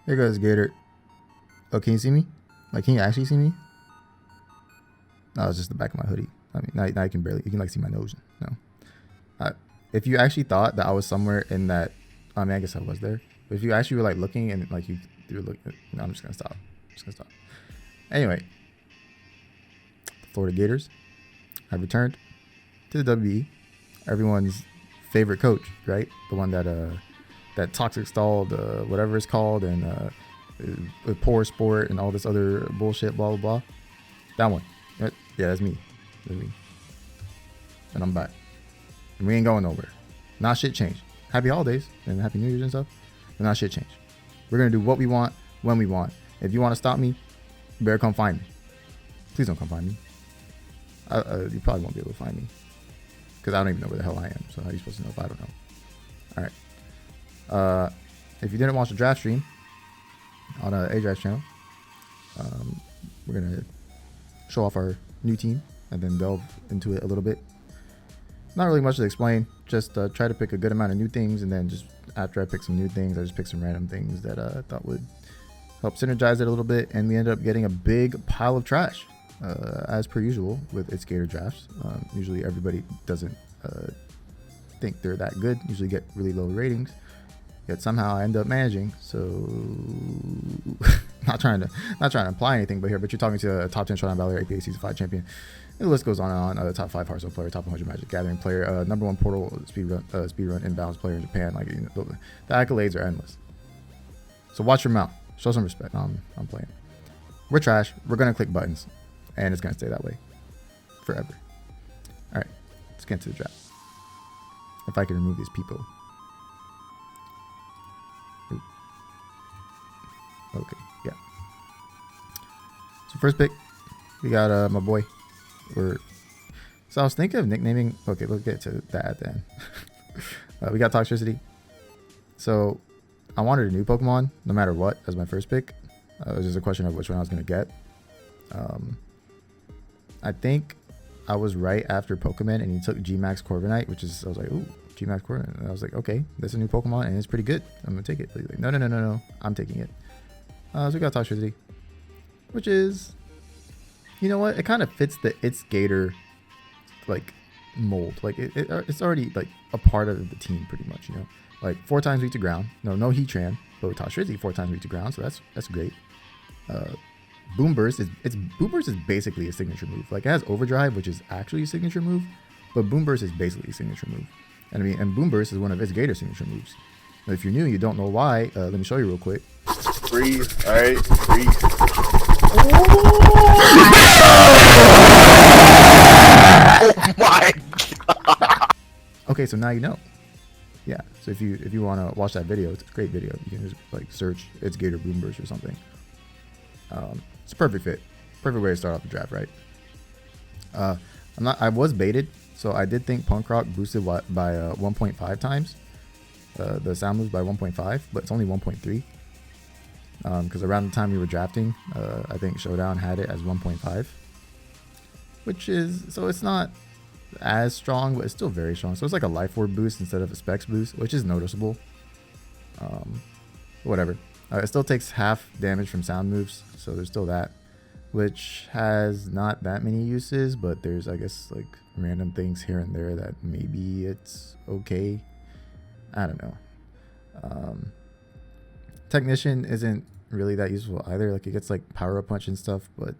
Here goes Gator. Oh, can you see me? Like, can you actually see me? No, it's just the back of my hoodie. I mean, now you can barely, you can like see my nose. No. If you actually thought that I was somewhere in that, I mean, I guess I was there. But if you actually were like looking and like you were looking, no, I'm just gonna stop. Anyway, the Florida Gators have returned to the WBE. Everyone's favorite coach, right? The one that toxic stalled, whatever it's called, and poor sport and all this other bullshit, blah blah blah. That one. Yeah, that's me. And I'm back. And we ain't going nowhere. Not shit changed. Happy holidays and happy New Year's and stuff. But not shit changed. We're gonna do what we want when we want. If you want to stop me, you better come find me. Please don't come find me. You probably won't be able to find me because I don't even know where the hell I am. So how are you supposed to know if I don't know? All right. If you didn't watch the draft stream on wbe Draft channel, we're gonna show off our new team and then delve into it a little bit. Not really much to explain. Just try to pick a good amount of new things, and then just after I pick some new things, I just pick some random things that I thought would help synergize it a little bit, and we ended up getting a big pile of trash, as per usual with itzGator drafts. Usually everybody doesn't think they're that good. Usually get really low ratings, yet somehow I end up managing. So not trying to imply anything, but you're talking to a top 10 Showdown Valor APA Season 5 champion. And the list goes on and on. Top 5 Hearthstone player, top 100 Magic Gathering player, number 1 Portal speedrun inbounds player in Japan. Like, you know, the accolades are endless. So watch your mouth. Show some respect. I'm playing. We're trash. We're gonna click buttons, and it's gonna stay that way forever. All right, let's get into the draft. If I can remove these people. Ooh. Okay, yeah. So first pick, we got my boy. So I was thinking of nicknaming. Okay, let's get to that then. We got Toxtricity. So I wanted a new Pokemon, no matter what, as my first pick. It was just a question of which one I was going to get. I think I was right after Pokemon, and he took G-Max Corviknight, which is, I was like, ooh, G-Max Corviknight. And I was like, okay, that's a new Pokemon, and it's pretty good. I'm going to take it. Like, no, I'm taking it. So we got Toxtricity, which is, you know what? It kind of fits the itzGator like mold. Like it's already like a part of the team pretty much, you know. Like 4 times weak to ground. No heat tran, but with Toxtricity 4 times weak to ground, so that's great. Boom Burst is basically a signature move. Like it has Overdrive, which is actually a signature move, but Boom Burst is basically a signature move. And I mean, and Boom Burst is one of itzGator's signature moves. Now, if you're new, you don't know why. Let me show you real quick. Breathe. All right, breathe. Oh my god. Okay, so now you know. Yeah, so if you want to watch that video, it's a great video. You can just like search itzGator Boom Burst or something. It's a perfect fit. Perfect way to start off the draft, right? I was baited, so I did think Punk Rock boosted by 1.5 times. The sound moves by 1.5, but it's only 1.3. Because around the time we were drafting, I think Showdown had it as 1.5, which is, so it's not as strong, but it's still very strong. So it's like a Life Orb boost instead of a Specs boost, which is noticeable. Whatever. It still takes half damage from sound moves, so there's still that, which has not that many uses, but there's, I guess, like random things here and there that maybe it's okay. I don't know. Technician isn't really that useful either. Like it gets like power up punch and stuff, but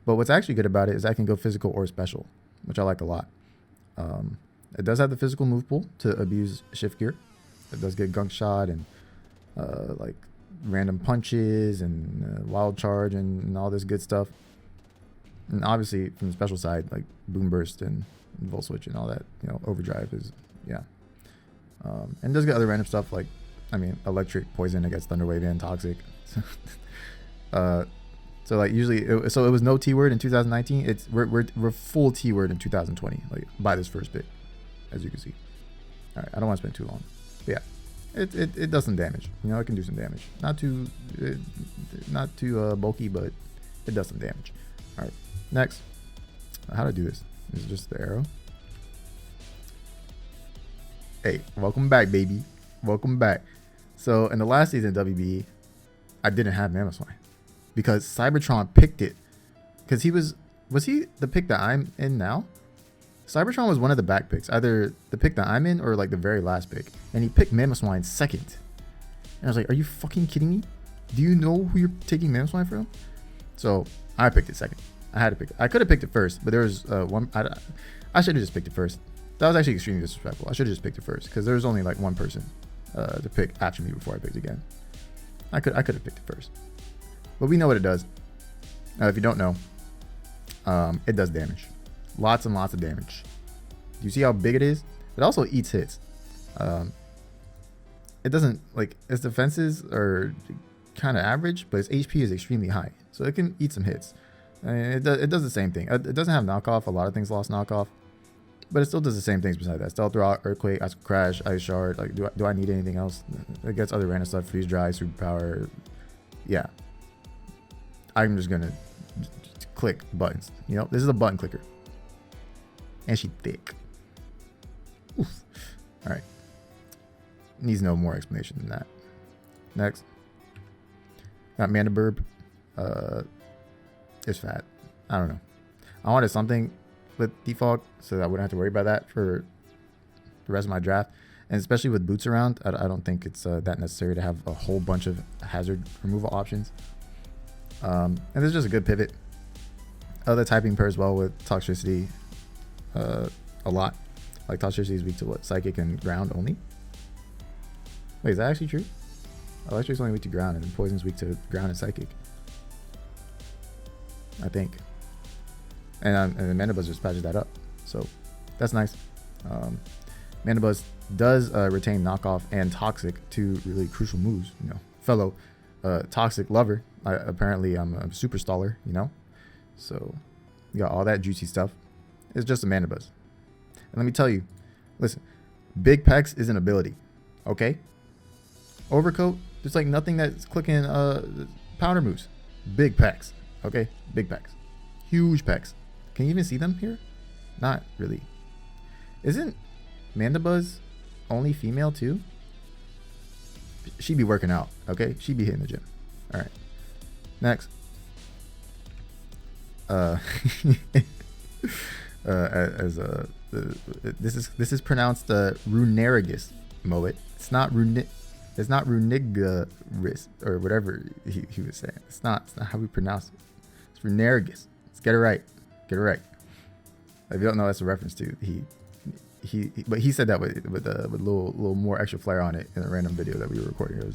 But what's actually good about it is I can go physical or special, which I like a lot. It does have the physical move pool to abuse shift gear. It does get gunk shot and like random punches and wild charge and all this good stuff. And obviously from the special side, like Boom Burst and Volt Switch and all that, you know, Overdrive is, yeah. And it does get other random stuff like, I mean, electric, poison against Thunder Wave and toxic. So like usually, it was no T word in 2019. We're full T word in 2020. Like by this first pick, as you can see. All right, I don't want to spend too long. But yeah, it does some damage. You know, it can do some damage. Not too bulky, but it does some damage. All right, next. How to do this? This is just the arrow. Hey, welcome back, baby. Welcome back. So in the last season of WB, I didn't have Mamoswine because Cybertron picked it. Because was he the pick that I'm in now? Cybertron was one of the back picks, either the pick that I'm in or like the very last pick, and he picked Mamoswine second. And I was like, "Are you fucking kidding me? Do you know who you're taking Mamoswine from?" So I picked it second. I had to pick it. I could have picked it first, but there was one. I should have just picked it first. That was actually extremely disrespectful. I should have just picked it first because there was only like one person to pick after me before I picked again. I could have picked it first, but we know what it does. If you don't know, it does damage, lots and lots of damage. Do you see how big it is? It also eats hits. It doesn't, like, its defenses are kind of average, but its HP is extremely high, so it can eat some hits. I mean, it does the same thing. It doesn't have knockoff. A lot of things lost knockoff, but it still does the same things besides that. Stealth Rock, Earthquake, Ice Crash, Ice Shard. Like, do I need anything else? It gets other random stuff. Freeze Dry, Superpower. Yeah. I'm just gonna click buttons. You know, this is a button clicker, and she thick. Oof. All right. Needs no more explanation than that. Next, got Mandibuzz. It's fat. I don't know. I wanted something with default so that I wouldn't have to worry about that for the rest of my draft. And especially with boots around, I don't think it's that necessary to have a whole bunch of hazard removal options. And this is just a good pivot. Other typing pairs well with Toxtricity a lot. Like Toxtricity is weak to what? Psychic and ground only? Wait, is that actually true? Electric's only weak to ground, and Poison's weak to ground and Psychic, I think. And Mandibuzz just patches that up, so that's nice. Mandibuzz does retain knockoff and toxic, two really crucial moves. You know, fellow toxic lover. Apparently, I'm a super staller. You know, so you got all that juicy stuff. It's just a Mandibuzz. And let me tell you, listen, Big Pecs is an ability, okay? Overcoat, there's like nothing that's clicking powder moves. Big Pecs, okay? Big Pecs. Huge pecs. Can you even see them here? Not really. Isn't Mandibuzz only female too? She be working out, okay? She be hitting the gym. All right. Next. This is pronounced Runerigus, Moet. It's not Runerigus or whatever he was saying. It's not how we pronounce it. It's Runerigus. Let's get it right. Get it right. If you don't know, that's a reference to but he said that with a little more extra flair on it in a random video that we were recording. It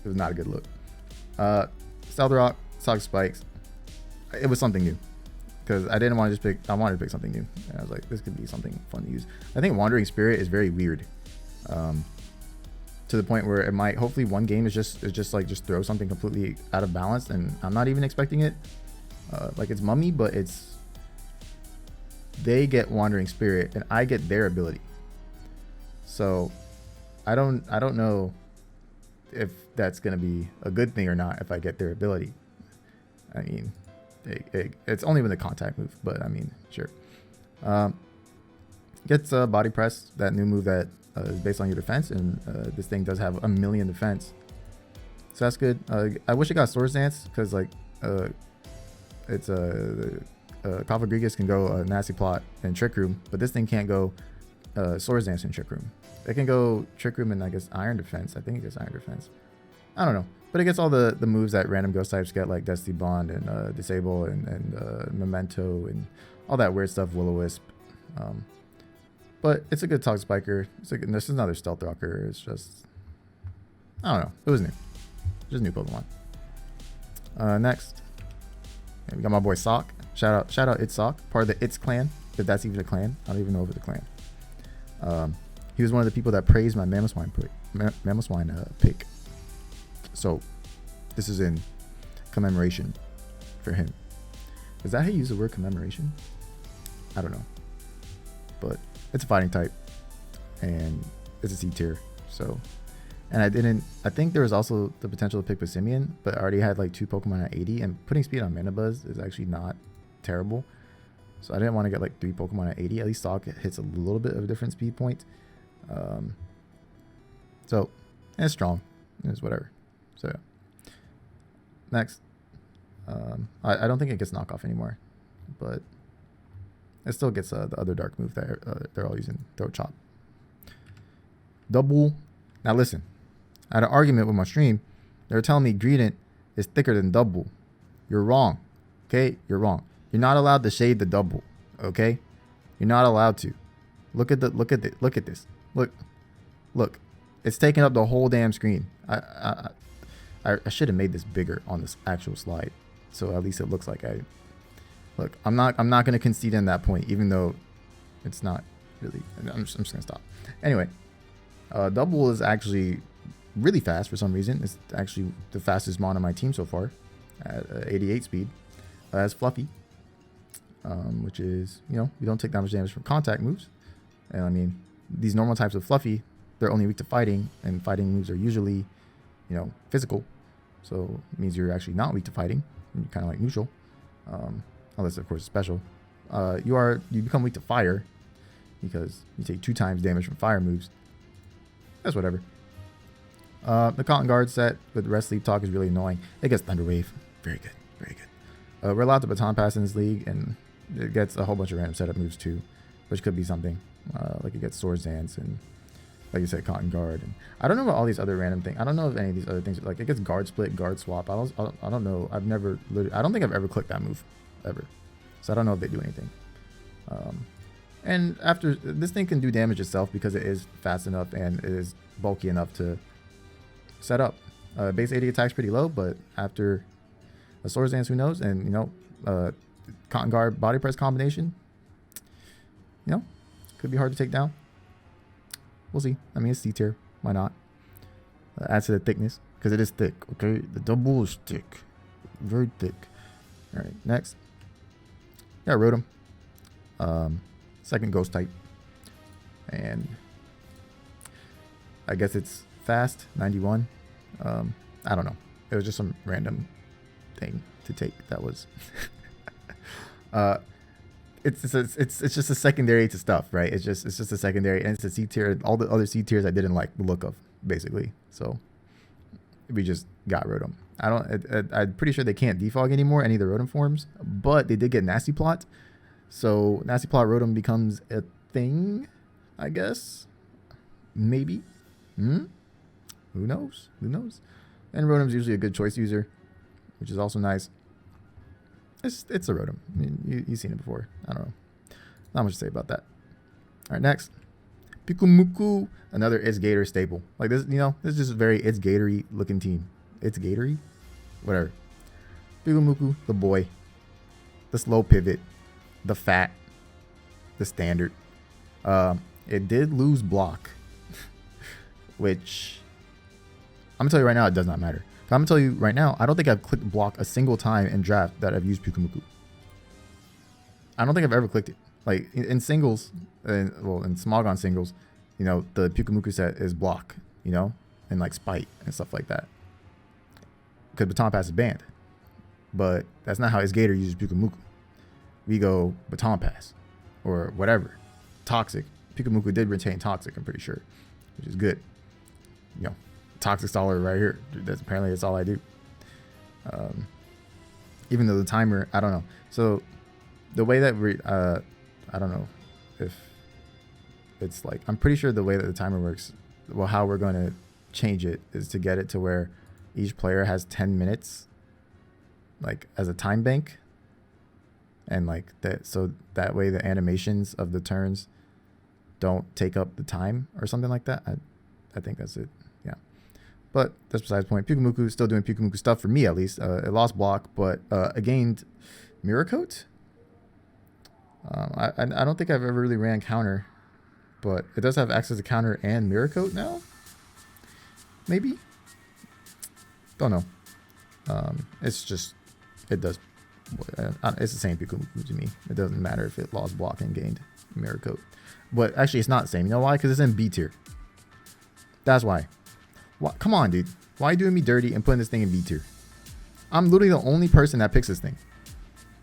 was not a good look. Stealth Rock, Sock Spikes. It was something new. Because I didn't want to just pick, I wanted to pick something new. And I was like, this could be something fun to use. I think Wandering Spirit is very weird. To the point where it might, hopefully one game is just throw something completely out of balance. And I'm not even expecting it. Like it's Mummy, but they get Wandering Spirit and I get their ability. So I don't know if that's going to be a good thing or not if I get their ability. I mean, it's only with a contact move, but I mean, sure. Gets Body Press, that new move that is based on your defense, and this thing does have 1,000,000 defense, so that's good. I wish it got Swords Dance because like it's Cofagrigus can go Nasty Plot and Trick Room, but this thing can't go Swords Dance and Trick Room. It can go Trick Room and I guess Iron Defense. I think it gets Iron Defense. I don't know. But it gets all the moves that random ghost types get, like Destiny Bond and Disable and Memento and all that weird stuff, Will-O-Wisp. But it's a good Toxic Spiker. This is another Stealth Rocker. It's just, I don't know. It was new. Just new Pokemon. Next, we got my boy Sock. Shout out itzSock, part of the Itz clan, if that's even a clan. I don't even know if it's a clan. He was one of the people that praised my Mamoswine pick. So this is in commemoration for him. Is that how you use the word commemoration? I don't know. But it's a fighting type and it's a C tier. So, and I think there was also the potential to pick Passimian, but I already had like 2 Pokemon at 80, and putting speed on Mandibuzz is actually not terrible. So I didn't want to get like 3 Pokemon at 80. At least Sock hits a little bit of a different speed point. So, and it's strong. It's whatever. So, yeah. Next. I don't think it gets knockoff anymore. But it still gets the other dark move that they're all using. Throat Chop. Double. Now listen. I had an argument with my stream. They were telling me Greedent is thicker than Double. You're wrong. Okay? You're wrong. You're not allowed to shade the Double. Okay? You're not allowed to. Look at this. Look. It's taking up the whole damn screen. I should have made this bigger on this actual slide. So at least it looks like look, I'm not gonna concede in that point, even though it's not really. I'm just gonna stop. Anyway, Double is actually really fast for some reason. It's actually the fastest mon on my team so far at 88 speed. As Fluffy, which is, you don't take that much damage from contact moves. And I mean, these normal types of Fluffy, they're only weak to fighting, and fighting moves are usually, physical. So it means you're actually not weak to fighting. You're kind of like neutral, unless of course it's special. You become weak to fire because you take 2 times damage from fire moves. That's whatever. The Cotton Guard set with Rest Sleep Talk is really annoying. It gets Thunder Wave. Very good. Very good. We're allowed to Baton Pass in this league, and it gets a whole bunch of random setup moves too, which could be something. Like it gets Swords Dance and, like you said, Cotton Guard. And I don't know about all these other random things. I don't know if any of these other things, like it gets Guard Split, Guard Swap. I don't know. I don't think I've ever clicked that move, ever. So I don't know if they do anything. And after, this thing can do damage itself because it is fast enough and it is bulky enough to set up. Base 80 attack's pretty low, but after a Swords Dance, who knows? And, Cotton Guard Body Press combination, could be hard to take down. We'll see. I mean, it's C tier. Why not? Adds to the thickness, because it is thick, okay? The Double is thick. Very thick. All right, next. Yeah, Rotom. Second Ghost type. And I guess it's fast, 91. I don't know. It was just some random thing to take that was... It's just a secondary to stuff, right? It's just a secondary, and it's a C tier. All the other C tiers I didn't like the look of, basically. So we just got Rotom. I'm pretty sure they can't defog anymore, any of the Rotom forms, but they did get Nasty Plot. So Nasty Plot Rotom becomes a thing, I guess. Maybe. Who knows? And Rotom's usually a good choice user, which is also nice. It's a Rotom. I mean, you've seen it before. I don't know. Not much to say about that. All right, next. Pyukumuku, another itzGator staple. Like this, this is just a very itzGatory looking team. itzGatory? Whatever. Pyukumuku, the boy. The slow pivot. The fat. The standard. It did lose block. Which, I'm going to tell you right now, it does not matter. I'm going to tell you right now, I don't think I've clicked block a single time in draft that I've used Pyukumuku. I don't think I've ever clicked it. Like, in singles, in Smogon singles, the Pyukumuku set is block, and like Spite and stuff like that. Because Baton Pass is banned. But that's not how itzGator uses Pyukumuku. We go Baton Pass or whatever. Toxic. Pyukumuku did retain Toxic, I'm pretty sure, which is good. Toxic Staller right here. That's all I do. Even though the timer, I don't know. So the way that I don't know if it's like, I'm pretty sure the way that the timer works, well, how we're going to change it is to get it to where each player has 10 minutes, like as a time bank. And like that, so that way the animations of the turns don't take up the time or something like that. I think that's it. Yeah. But that's besides the point. Pyukumuku is still doing Pyukumuku stuff for me, at least. It lost block, but it gained Mirror Coat. I don't think I've ever really ran counter, but it does have access to counter and Mirror Coat now. Maybe. Don't know. It's just, it does. It's the same Pyukumuku to me. It doesn't matter if it lost block and gained Mirror Coat. But actually, it's not the same. You know why? Because it's in B tier. That's why. Come on, dude. Why are you doing me dirty and putting this thing in B tier? I'm literally the only person that picks this thing.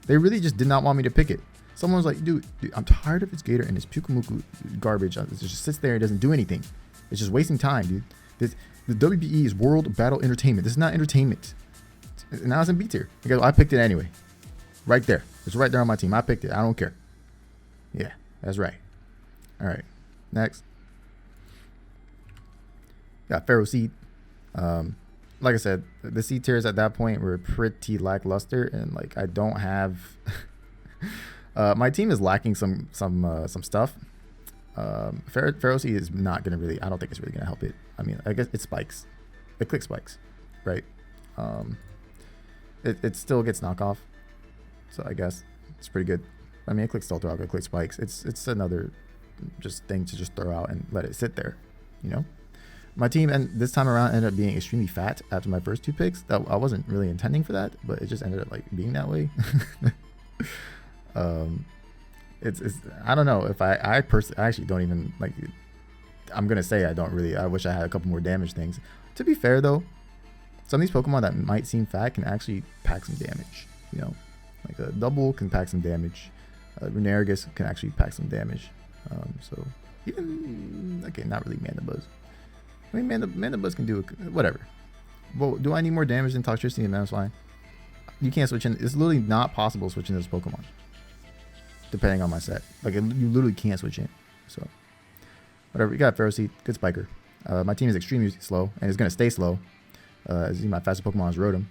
They really just did not want me to pick it. Someone was like, dude, I'm tired of itzGator and this Pyukumuku garbage. It just sits there and doesn't do anything. It's just wasting time, dude. The WBE is World Battle Entertainment. This is not entertainment. Now it's in B tier. Because I picked it anyway. Right there. It's right there on my team. I picked it. I don't care. Yeah, that's right. All right. Next. Got Ferroseed. Like I said, the C tiers at that point were pretty lackluster, and like I don't have. My team is lacking some stuff. Ferroseed is not gonna really. I don't think it's really gonna help it. I mean, I guess it spikes. It click spikes, right? It still gets knockoff, so I guess it's pretty good. I mean, it clicks still throw out, it click spikes. It's another just thing to just throw out and let it sit there, you know. My team and this time around ended up being extremely fat after my first 2 picks. That I wasn't really intending for that, but it just ended up like being that way. It's I don't know if I personally actually don't even like. I'm gonna say I wish I had a couple more damage things. To be fair though, some of these Pokemon that might seem fat can actually pack some damage. You know, like a double can pack some damage. Runerigus can actually pack some damage. So even okay, not really Mandibuzz. I mean, Mandibuzz can do whatever. Well, do I need more damage than Toxtricity and Mamoswine? You can't switch in. It's literally not possible switching those Pokemon. Depending on my set. Like, you literally can't switch in. So, whatever. You got Ferroseed. Good spiker. My team is extremely slow, and it's going to stay slow. As you see, my fastest Pokemon is Rotom,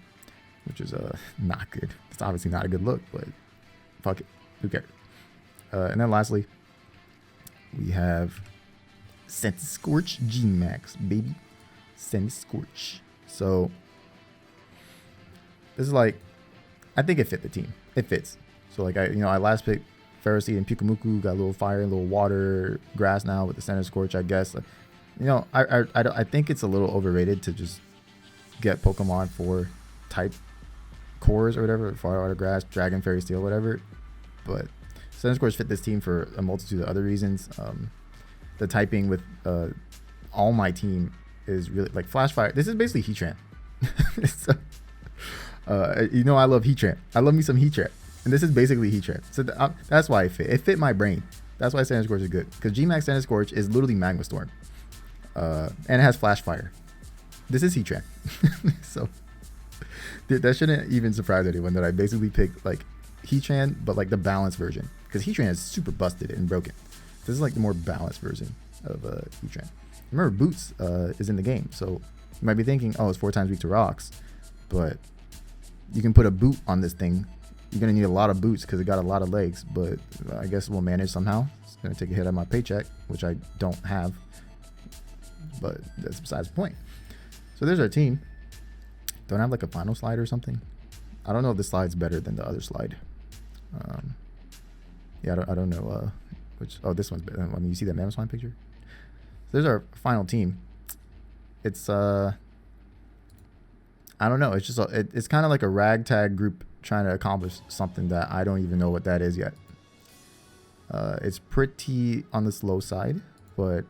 which is not good. It's obviously not a good look, but fuck it. Who cares? And then lastly, we have Centiskorch G-Max, baby. Centiskorch. So this is like, I think it fit the team. It fits. So like I last picked Ferroseed and Pyukumuku, got a little fire, a little water, grass now with the Centiskorch, I guess. I think it's a little overrated to just get Pokemon for type cores or whatever, fire, water, grass, dragon, fairy, steel, whatever. But Centiskorch fit this team for a multitude of other reasons. The typing with all my team is really like Flash Fire. This is basically Heatran. So, I love Heatran. I love me some Heatran. And this is basically Heatran. So that's why it fit. It fit my brain. That's why Centiskorch is good. Because G-Max Centiskorch is literally Magma Storm. And it has Flash Fire. This is Heatran. So that shouldn't even surprise anyone that I basically picked like Heatran, but like the balanced version. Because Heatran is super busted and broken. This is like the more balanced version of Heatran. Remember, Boots is in the game, so you might be thinking, oh, it's 4 times weak to rocks, but you can put a boot on this thing. You're gonna need a lot of boots because it got a lot of legs, but I guess we'll manage somehow. It's gonna take a hit on my paycheck, which I don't have, but that's besides the point. So there's our team. Don't I have like a final slide or something? I don't know if this slide's better than the other slide. Yeah, I don't know. This one's better. I mean, you see that Mamoswine picture? So there's our final team. It's I don't know. It's just it's kind of like a ragtag group trying to accomplish something that I don't even know what that is yet. It's pretty on the slow side, but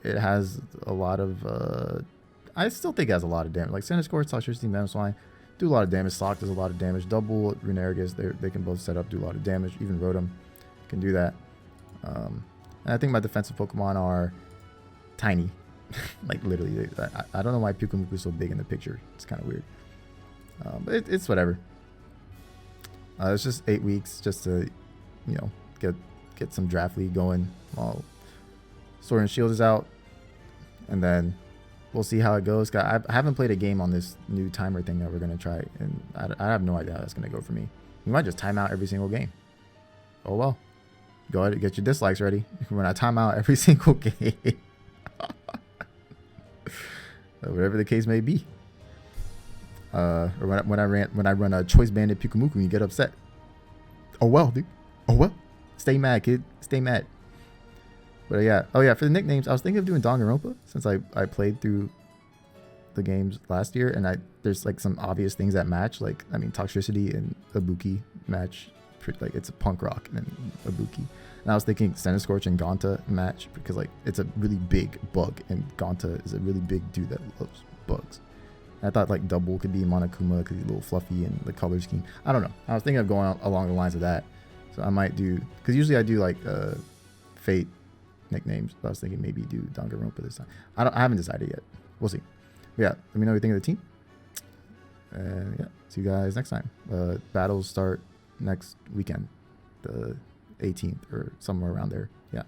it has a lot of. I still think it has a lot of damage. Like Centiskorch, Toxtricity, Mamoswine do a lot of damage. Sock does a lot of damage. Double Runerigus, they can both set up, do a lot of damage. Even Rotom can do that. And I think my defensive Pokemon are tiny. Like literally, I don't know why Pyukumuku is so big in the picture. It's kind of weird. But it's whatever. It's just 8 weeks just to, get some draft league going while Sword and Shield is out, and then we'll see how it goes. I haven't played a game on this new timer thing that we're gonna try, and I have no idea how that's gonna go for me. We might just time out every single game. Oh well. Go ahead and get your dislikes ready when I time out every single game. Whatever the case may be. Or when I run a Choice Banded Pyukumuku and you get upset. Oh well, dude. Oh well. Stay mad, kid. Stay mad. But yeah. Oh yeah, for the nicknames, I was thinking of doing Danganronpa since I played through the games last year, and there's like some obvious things that match. Like, I mean, Toxtricity and Ibuki match. Like, it's a punk rock and Ibuki. And I was thinking Centiskorch and Gonta match because like it's a really big bug, and Gonta is a really big dude that loves bugs. And I thought like Double could be Monokuma because he's a little fluffy and the color scheme. I don't know. I was thinking of going along the lines of that. So I might do, because usually I do like Fate, nicknames. But I was thinking maybe do Danganronpa this time. I haven't decided yet. We'll see. But yeah, let me know what you think of the team. And yeah, see you guys next time. Battles start next weekend, the 18th or somewhere around there. Yeah.